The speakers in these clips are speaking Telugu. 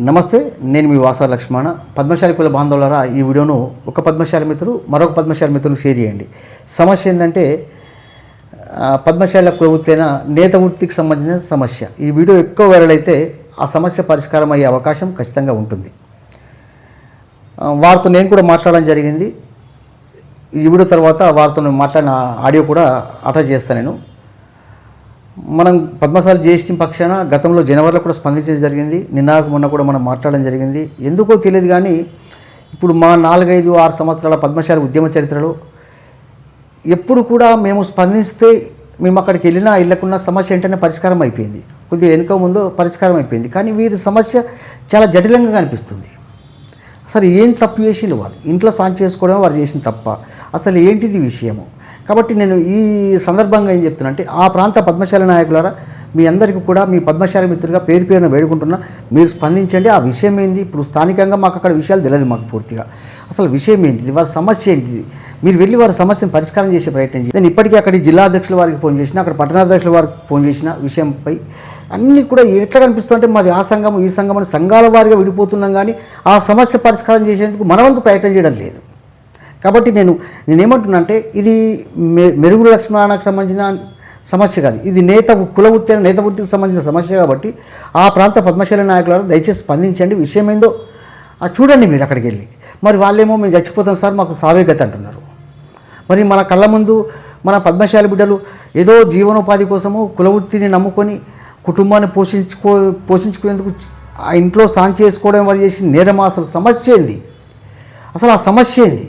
నమస్తే, నేను మీ వాసా లక్ష్మణ. పద్మశాలి కుల బాంధవులారా, ఈ వీడియోను ఒక పద్మశాలి మిత్రులు మరొక పద్మశాలి మిత్రులు షేర్ చేయండి. సమస్య ఏంటంటే పద్మశాల కుల వృత్తి అయిన నేత వృత్తికి సంబంధించిన సమస్య. ఈ వీడియో ఎక్కువ వైరల్ అయితే ఆ సమస్య పరిష్కారం అయ్యే అవకాశం ఖచ్చితంగా ఉంటుంది. వారితో నేను కూడా మాట్లాడడం జరిగింది. ఈ వీడియో తర్వాత వారితో మాట్లాడిన ఆడియో కూడా అటాచ్ చేస్తాను నేను. మనం పద్మశాలి జ్యేష్ఠి పక్షాన గతంలో జనవరిలో కూడా స్పందించడం జరిగింది. మొన్న కూడా మనం మాట్లాడడం జరిగింది. ఎందుకో తెలియదు కానీ ఇప్పుడు మా 4-5-6 సంవత్సరాల పద్మశాలి ఉద్యమ చరిత్రలో ఎప్పుడు కూడా మేము స్పందిస్తే మేము అక్కడికి వెళ్ళకున్న సమస్య వెంటనే పరిష్కారం అయిపోయింది. కొద్దిగా వెనుక ముందు పరిష్కారం అయిపోయింది. కానీ వీరి సమస్య చాలా జటిలంగా కనిపిస్తుంది. అసలు ఏం తప్పు చేసి వాళ్ళు ఇంట్లో సాన్ చేసుకోవడం వారు చేసిన తప్ప, అసలు ఏంటిది విషయము? కాబట్టి నేను ఈ సందర్భంగా ఏం చెప్తున్నా అంటే, ఆ ప్రాంత పద్మశాలి నాయకులారా, మీ అందరికీ కూడా మీ పద్మశాలి మిత్రులుగా పేరు పేరున వేడుకుంటున్నా, మీరు స్పందించండి. ఆ విషయం ఏంది? ఇప్పుడు స్థానికంగా మాకు అక్కడ విషయాలు తెలియదు మాకు పూర్తిగా. అసలు విషయం ఏంటిది, వారి సమస్య ఏంటిది? మీరు వెళ్ళి వారి సమస్యను పరిష్కారం చేసే ప్రయత్నం చేయండి. నేను ఇప్పటికీ అక్కడి జిల్లా అధ్యక్షుల వారికి ఫోన్ చేసిన, అక్కడ పట్టణాధ్యక్షుల వారికి ఫోన్ చేసిన విషయంపై అన్నీ కూడా ఎట్లా కనిపిస్తుంటే మాది ఆ సంఘం ఈ సంఘం అని సంఘాల వారిగా విడిపోతున్నాం, కానీ ఆ సమస్య పరిష్కారం చేసేందుకు మనవంతు ప్రయత్నం చేయడం లేదు. కాబట్టి నేనేమంటున్నా అంటే, ఇది మెరుగు లక్ష్మణకు సంబంధించిన సమస్య కాదు, ఇది కుల వృత్తి నేత వృత్తికి సంబంధించిన సమస్య. కాబట్టి ఆ ప్రాంత పద్మశాలి నాయకులను దయచేసి స్పందించండి. విషయం ఏందో చూడండి మీరు అక్కడికి వెళ్ళి. మరి వాళ్ళేమో మేము చచ్చిపోతాం సార్, మాకు సావే గతి అంటున్నారు. మరి మన కళ్ళ ముందు మన పద్మశాలి బిడ్డలు ఏదో జీవనోపాధి కోసము కుల వృత్తిని నమ్ముకొని కుటుంబాన్ని పోషించుకునేందుకు ఆ ఇంట్లో సాన్ చేసుకోవడం వారు చేసిన నేరమా? అసలు సమస్య ఏంది? అసలు ఆ సమస్య ఏంది?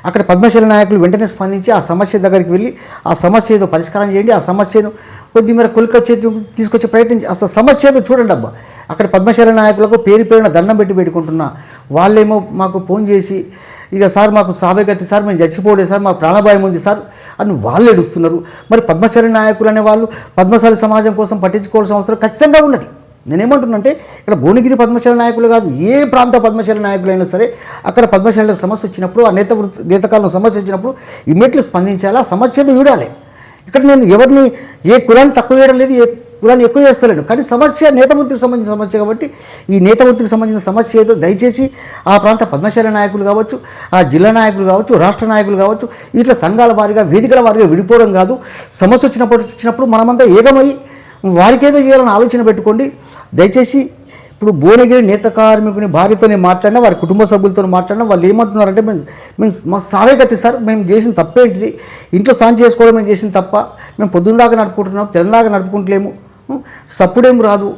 అక్కడ పద్మశాలి నాయకులు వెంటనే స్పందించి ఆ సమస్య దగ్గరికి వెళ్ళి ఆ సమస్య ఏదో పరిష్కారం చేయండి. ఆ సమస్యను కొద్ది మేర తీసుకొచ్చే ప్రయత్నం అసలు సమస్య ఏదో చూడండి అబ్బా. అక్కడ పద్మశాలి నాయకులకు పేరున దండం పెట్టుకుంటున్నా. వాళ్ళేమో మాకు ఫోన్ చేసి, ఇక సార్ మాకు సావేగతి సార్, మేము చచ్చిపోలే సార్, మాకు ప్రాణభాయం ఉంది సార్ అని వాళ్ళు ఏడుస్తున్నారు. మరి పద్మశాలి నాయకులు అనే వాళ్ళు పద్మశాలి సమాజం కోసం పట్టించుకోవాల్సిన అవసరం ఖచ్చితంగా ఉన్నది. నేనేమంటున్నానంటే, ఇక్కడ భువనగిరి పద్మశాలి నాయకులు కాదు, ఏ ప్రాంత పద్మశాలి నాయకులైనా సరే అక్కడ పద్మశాలకు సమస్య వచ్చినప్పుడు, ఆ నేతకాలం సమస్య వచ్చినప్పుడు ఇమ్మీడియట్లీ స్పందించాలి, ఆ సమస్యను చూడాలి. ఇక్కడ నేను ఎవరిని ఏ కులాన్ని తక్కువ చేయడం లేదు, ఏ కులాన్ని ఎక్కువ చేస్తలేను. కానీ సమస్య నేత వృత్తికి సంబంధించిన సమస్య. కాబట్టి ఈ నేత వృత్తికి సంబంధించిన సమస్య ఏదో దయచేసి ఆ ప్రాంత పద్మశాలి నాయకులు కావచ్చు, ఆ జిల్లా నాయకులు కావచ్చు, రాష్ట్ర నాయకులు కావచ్చు, ఇట్లా సంఘాల వారిగా వేదికల వారిగా విడిపోవడం కాదు. సమస్య వచ్చినప్పుడు మనమంతా ఏకమై వారికేదో చేయాలని ఆలోచన పెట్టుకోండి దయచేసి. ఇప్పుడు భువనగిరి నేత కార్మికుని భార్యతో మాట్లాడినా, వారి కుటుంబ సభ్యులతో మాట్లాడినా వాళ్ళు ఏమంటున్నారంటే, మేము మా సావేగతి సార్, మేము చేసిన తప్పేంటిది? ఇంట్లో సాన్ చేసుకోవడం మేము చేసిన తప్ప, మేము పొద్దున్న దాకా నడుపుకుంటున్నాం, తెలంగాణ నడుపుకుంటలేము, సప్పుడేం రాదు,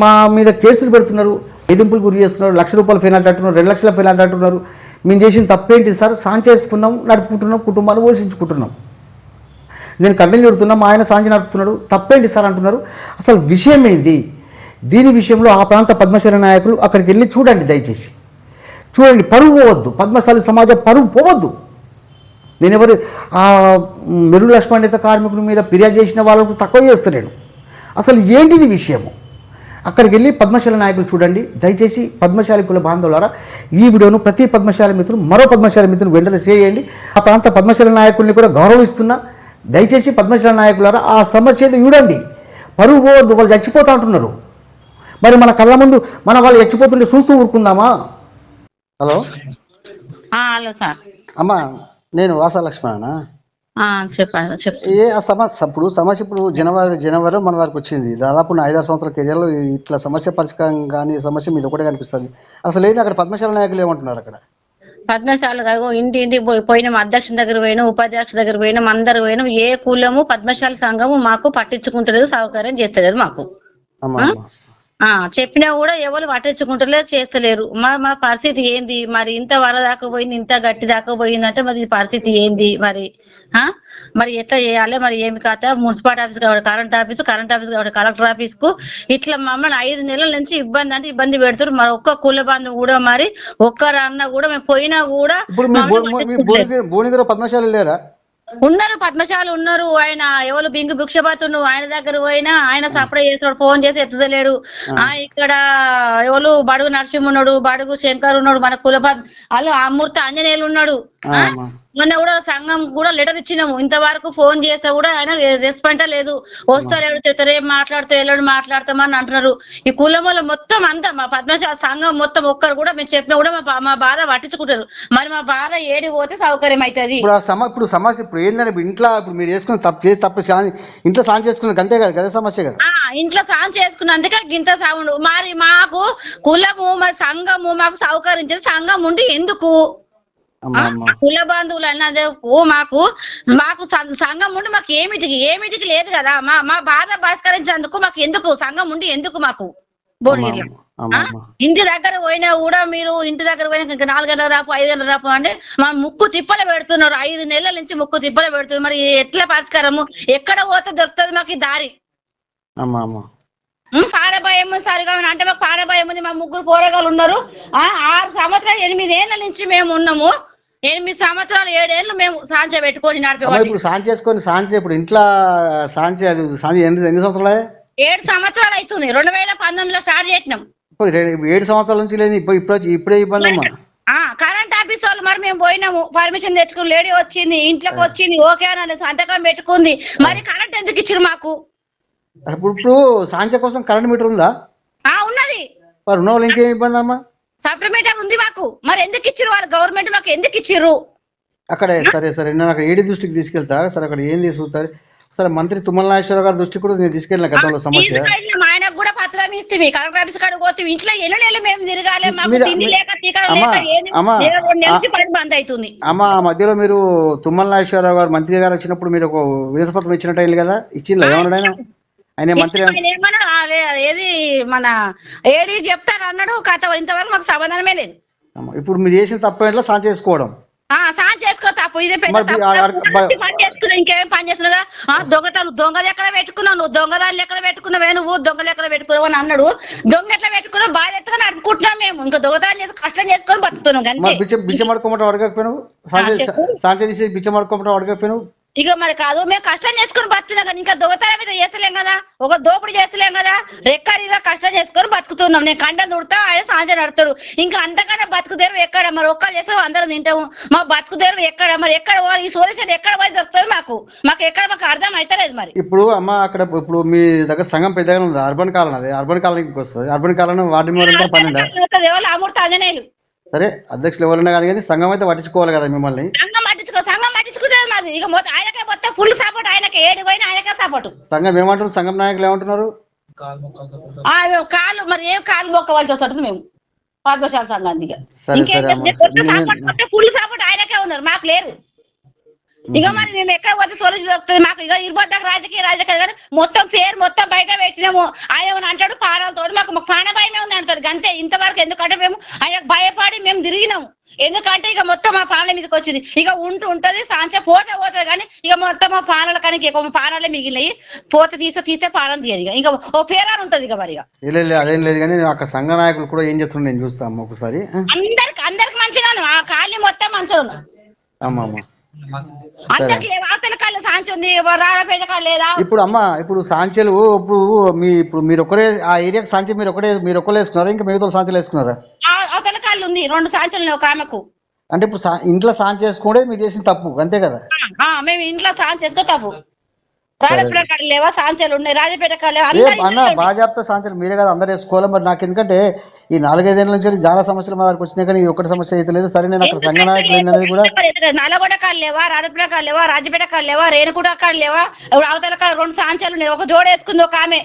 మా మీద కేసులు పెడుతున్నారు, వేధింపులు గురి చేస్తున్నారు, ₹1,00,000 పెనాల్టీ అంటున్నారు, 2 లక్షల పెనాల్టీ అంటున్నారు. మేము చేసిన తప్పేంటి సార్? సాన్ చేసుకున్నాం, నడుపుకుంటున్నాం, కుటుంబాన్ని పోషించుకుంటున్నాం. నేను కట్టెలు పెడుతున్నాం, మా ఆయన సాంచి నడుపుతున్నాడు, తప్పేంటి సార్ అంటున్నారు. అసలు విషయం ఏంది? దీని విషయంలో ఆ ప్రాంత పద్మశాలి నాయకులు అక్కడికి వెళ్ళి చూడండి, దయచేసి చూడండి. పరువు పోవద్దు, పద్మశాలి సమాజం పరువు పోవద్దు. నేను ఆ మెరుగు లక్ష్మణ నేత కార్మికుల మీద ఫిర్యాదు చేసిన వాళ్ళకు తక్కువ చేస్తున్నాను. అసలు ఏంటిది విషయము? అక్కడికి వెళ్ళి పద్మశాలి నాయకులు చూడండి దయచేసి. పద్మశాలి కుల బాంధవులారా, ఈ వీడియోను ప్రతి పద్మశాలి మిత్రులు మరో పద్మశాలి మిత్రులు వెంటనే చేయండి. ఆ ప్రాంత పద్మశాలి నాయకుల్ని కూడా గౌరవిస్తున్నా. దయచేసి పద్మశాలి నాయకులారా, ఆ సమస్య చూడండి. పరువు పోవద్దు, వాళ్ళు చచ్చిపోతా అంటున్నారు. మరి మన కళ్ళ ముందు వాళ్ళు చచ్చిపోతుంటే చూస్తూ ఊరుకుందామా? Hello hello sir. అమ్మా, నేను వాసా లక్ష్మణ. చెప్పండి. సమస్య ఇప్పుడు జనవరి మన దగ్గరకు వచ్చింది. దాదాపు 5-6 సంవత్సరాల కెరియర్లో ఇట్లా సమస్య పరిష్కారం కానీ సమస్య మీద ఒకటే కనిపిస్తుంది. అసలు ఏంటి అక్కడ పద్మశాలి నాయకులు ఏమంటున్నారు? అక్కడ పద్మశాల ఇంటింటి పోయినాం, అధ్యక్షుని దగ్గర పోయినాం, ఉపాధ్యక్షుల దగ్గర పోయినాం, అందరు పోయినాం. ఏ కులము పద్మశాలి సంఘము మాకు పట్టించుకుంటలేదు, సౌకర్యం చేస్తలేరు మాకు. చెప్పినా కూడా ఎవరు పట్టించుకుంటలేరు, చేస్తలేరు. మా పరిస్థితి ఏంది మరి? ఇంత వరదాకా పోయింది, ఇంత గట్టి దాకా పోయింది అంటే మరి పరిస్థితి ఏంది మరి? మరి ఎట్లా చేయాలి మరి? ఏమి కథ? మున్సిపాలిటీ ఆఫీస్ కాబట్టి కరెంట్ ఆఫీస్ కాబట్టి కలెక్టర్ ఆఫీస్ కు ఇట్లా మమ్మల్ని 5 నెలల నుంచి ఇబ్బంది పెడుతున్నారు. మరి ఒక్క కుల బంధు కూడా మరి ఒక్కరన్నా కూడా మేము పోయినా కూడా పద్మశాలి లేరా? ఉన్నారు, పద్మశాలి ఉన్నారు. ఆయన ఎవరు బింగు భిక్షపాతుడు, ఆయన దగ్గర పోయినా ఆయన సప్లై చేస్తాడు, ఫోన్ చేసి ఎత్తుతలేడు. ఇక్కడ ఎవరు బడుగు నరసింహ ఉన్నాడు, బడుగు శంకర్ ఉన్నాడు, మన కులపద్ వాళ్ళు అమృత ఆంజనేయులు ఉన్నాడు. అమ్మా. మొన్న కూడా సంఘం కూడా లెటర్ ఇచ్చినాము, ఇంతవరకు ఫోన్ చేస్తే కూడా ఆయన రెస్పాండ్ లేదు. వస్తారు చెప్తారు, ఏం మాట్లాడుతూ వెళ్ళండి మాట్లాడతామని అంటున్నారు. ఈ కులం వల్ల మొత్తం అంతా మా పద్మశాలి సంఘం మొత్తం ఒక్కరు కూడా మేము చెప్పినా కూడా మా బాధ పట్టించుకుంటారు. మరి మా బాధ ఏడి పోతే సౌకర్యం అవుతుంది. ఇప్పుడు సమస్య ఇప్పుడు ఏంటంటే ఇంట్లో ఇప్పుడు మీరు వేసుకున్న తప్పు ఇంట్లో సాన్ చేసుకున్న అంతే కదా, కదా సమస్య కదా. ఇంట్లో సాన్ చేసుకున్నందుకే గింత సౌండ్. మరి మాకు కులము మరి సంఘము మాకు సౌకర్యించేది, సంఘం ఉండి ఎందుకు కుల బంధువులు అన్నదే మాకు మాకు సంఘం ఉండి మాకు ఏమిటికి లేదు కదా. మా బాధ పరిష్కరించేందుకు మాకు ఎందుకు సంఘం ఉండి ఎందుకు మాకు భువనగిరిలో ఇంటి దగ్గర పోయినా కూడా మీరు ఇంటి దగ్గర పోయినా ఇంకా 4 గంటల రాపు 5 గంటల రాపు అంటే మా ముక్కు తిప్పలు పెడుతున్నారు. 5 నెలల నుంచి ముక్కు తిప్పలు పెడుతున్నారు. మరి ఎట్లా పరిష్కారము, ఎక్కడ పోతే దొరుకుతుంది మాకు ఈ దారి? పాడభయం సరిగా అంటే మాకు పాడభయం ఉంది. మా 3 పోరగాళ్ళు ఉన్నారు. 6 సంవత్సరాలు 8 ఏళ్ల నుంచి మేము ఉన్నాము. 8 సంవత్సరాలు 7 ఏళ్ళు మేము సాంచ పెట్టుకొని నడిపేవాళ్ళం. ఇప్పుడు సాంచ్ చేసుకొని ఇప్పుడు ఇంట్లో ఎన్ని సంవత్సరాలు? 7 సంవత్సరాలు అవుతుంది. 2019లో స్టార్ట్ చేసినాం. 7 సంవత్సరాల నుంచి లేదు, ఇప్పుడే ఇబ్బంది అమ్మా. కరెంట్ ఆఫీస్ వాళ్ళు మరి మేము పోయినాము, పర్మిషన్ తెచ్చుకుని లేడీ వచ్చింది, ఇంట్లోకి వచ్చింది, ఓకే అని సంతకం పెట్టుకుంది. మరి కరెంట్ ఎందుకు ఇచ్చారు మాకు? ఇప్పుడు సాంచ కోసం కరెంట్ మీటర్ ఉందా? ఉన్నది. మరి ఉన్న వాళ్ళు ఇంకేం ఇబ్బంది అమ్మా? సబ్ మీటర్ ఉంది మాకు. మరి ఎందుకు ఇచ్చారు వాళ్ళు? గవర్నమెంట్ మాకు ఎందుకు ఇచ్చారు? అక్కడే సరే నేను అక్కడ ఏడీ దృష్టికి తీసుకెళ్తా. సరే అక్కడ ఏం తీసుకుంటారు? సరే మంత్రి తుమ్మల నాగేశ్వరరావు గారి దృష్టికి కూడా నేను తీసుకెళ్ళిన గతంలో సమస్య. ఆయనకు కూడా పత్రం ఇస్తే కలెక్టర్ ఆఫీస్ కాడ పోతే ఇంట్లో ఎన్నెళ్ళు మేము తిరగాలి. బంద్ అవుతుంది. అమ్మా ఆ మధ్యలో మీరు తుమ్మల నాగేశ్వరరావు గారు మంత్రి గారు వచ్చినప్పుడు మీరు ఒక వినతిపత్రం ఇచ్చినట్టు అయింది కదా, ఇచ్చిందా? ఏమన్నాడు ఆయన మంత్రి? ఏది మన ఏడీ చెప్తారు అన్నాడు. కథ ఇంతవరకు మాకు సమాధానమే లేదు. ఇప్పుడు మీరు చేసిన తప్ప ఎట్లా సాన్ చేసుకోవడం? సాన్ చేసుకో తప్పు. ఇదే పెద్ద పని చేసుకున్నా, ఇంకేం పని చేస్తున్నా? దొంగ లెక్కలు పెట్టుకున్నావు నువ్వు, దొంగదాని లెక్కలు పెట్టుకున్నావే నువ్వు, దొంగ లెక్కలు పెట్టుకున్నావు అని అన్నాడు. దొంగ ఎట్లా పెట్టుకున్నావు? బాగా ఎత్తుగా నడుపుకుంటున్నాం మేము. ఇంకా దొంగదాన్ని చేసి కష్టం చేసుకొని బతుకుతున్నాం. బిచ్చమడుకోమంటే అడగకపోయినావు? సాంచ తీసి బిచ్చమడుకోమంటే అడగకపోయినావు? ఇక మరి కాదు, మేము కష్టం చేసుకుని బతుకుతున్నాం కానీ ఇంకా దొంగతనం మీద చేస్తలేం కదా, ఒక దోపిడీ చేస్తలేం కదా. రెక్కరిగా కష్టం చేసుకొని బతుకుతున్నాం. నేను కండం దుడతా, ఆయన సాంజ నడతాడు. ఇంకా అంతకన్నా బతుకుదేరు ఎక్కడ? మరి ఒక్కరు చేస్తాం, అందరం తింటాము. మా బతుకుదేరు ఎక్కడ? మరి ఎక్కడ పోవాలి? ఈ సొల్యూషన్ ఎక్కడ పోయి దొరుకుతుంది మాకు ఎక్కడ? మాకు అర్థం అవుతలేదు. మరి ఇప్పుడు అమ్మ అక్కడ ఇప్పుడు మీ దగ్గర సంఘం పెద్దగా ఉంది, అర్బన్ కాలనీ. అది అర్బన్ కాలనీకి వస్తుంది. అర్బన్ కాలనీ వార్డు మెంబర్ 12 అమృత ఆంజనేయులు. సరే అధ్యక్షులు ఎవరైనా కానీ సంఘం అయితే పట్టించుకోవాలి కదా మిమ్మల్ని. సంఘం పట్టించుకుంటారు మాది. ఇక ఆయనకే మొత్తం ఫుల్ సపోర్ట్. ఆయనకే ఏడు పోయినా ఆయనకే సపోర్ట్. సంఘం ఏమంటారు? సంఘం నాయకులు ఏమంటున్నారు? కాళ్ళు మరి ఏం కాళ్ళు మొక్కవలసి వస్తుంది మేము పద్మశాలి సంఘానికి. ఫుల్ సపోర్ట్ ఆయనకే ఉన్నారు, మాకు లేరు. ఇక మరి మేము ఎక్కడ పోతే సొల్యూషన్ దొరుకుతుంది మాకు? ఇక ఇరుబద్దాక రాజకీయ కానీ మొత్తం పేరు మొత్తం బయట పెట్టినాము. ఆయన ఏమని అంటాడు పానాలతో, మాకు ప్రాణ భయమే ఉంది అంటాడు. అంతే. ఇంతవరకు ఎందుకంటే మేము ఆయనకు భయపడి మేము తిరిగినాము. ఎందుకంటే ఇక మొత్తం మా పాలన మీదకి వచ్చింది. ఇక ఉంటది సాంచ పోతుంది కానీ ఇక మొత్తం మా పాలన కానీ పానాలే మిగిలినాయి. తీస్తే పాలన తీయదు. ఇక ఓ పేరాలు ఉంటది. ఇక మరి అదేం లేదు కానీ అక్కడ సంఘ నాయకులు కూడా ఏం చేస్తున్నారు నేను చూస్తాము ఒకసారి. అందరికి మంచిగా ఆ కాలనీ మొత్తం మంచిగా ఉన్నాం. ఇప్పుడు అమ్మ ఇప్పుడు సాంచెలు ఇప్పుడు మీరు ఒకరే ఆ ఏరియాకి సాంచె మీరు ఒక్కరే వేసుకున్నారా? ఇంకా మిగతా సాంచెలు వేసుకున్నారా? అవతల కాళ్ళు ఉంది 2 సాంచెలు ఒక ఆమెకు. అంటే ఇప్పుడు ఇంట్లో సాంచె చేసుకోవడే మీరు చేసిన తప్పు అంతే కదా? మేము ఇంట్లో సాంచె చేసుకో తప్పు. రాజపేట కాడ లేవా సాంచెలు ఉన్నాయి, రాజపేట కాడ లేవా అన్న బాజాప్తా సాంచెలు మీరే కదా అందరు వేసుకోవాలి. మరి నాకు ఎందుకంటే ఈ 4-5 ఏళ్ళ నుంచి చాలా సమస్యలు మా దగ్గరకు వచ్చినాయి కానీ ఇది ఒక్కటి సమస్య అయితే లేదు. సరే నేను అక్కడ సంఘ నాయకులు ఏందనేది కూడా నల్లగొండ కాడ లేవా, రాజపేట కాడ లేవా, రాజపేట కాడ లేవా, రేణుగుడ కాడ లేవా, ఇప్పుడు అవతల కాడ 2 సాంచెలు ఉన్నాయి. ఒక జోడ వేసుకుంది ఒక ఆమె.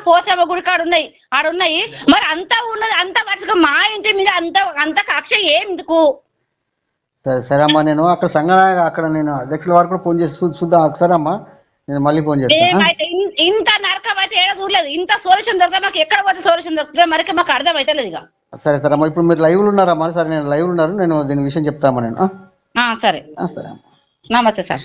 పోచమ్మ గుడి కాడ ఉన్నాయి, ఆడున్నాయి. మరి అంతా ఉన్నది అంతా పట్టుకు మా ఇంటి మీద అంత కక్ష ఎందుకు? సరే అమ్మా నేను అక్కడ సంఘ అక్కడ నేను అధ్యక్షుల వారు కూడా ఫోన్ చేసి చూద్దాం ఒకసారి అమ్మా. నేను మళ్ళీ ఫోన్ చేస్తాను. ఇంత నరకం అయితే ఏడ చూడలేదు. ఇంత సొల్యూషన్ దొరుకుతా మాకు ఎక్కడ పోతే సొల్యూషన్ దొరుకుతుంది మరి మాకు అర్థం అయితే లేదు. ఇక సరే అమ్మా ఇప్పుడు మీరు లైవ్ ఉన్నారమ్మా? సరే నేను లైవ్ ఉన్నారు, నేను దీని విషయం చెప్తామా నేను. సరే సరే అమ్మా. నమస్తే సార్.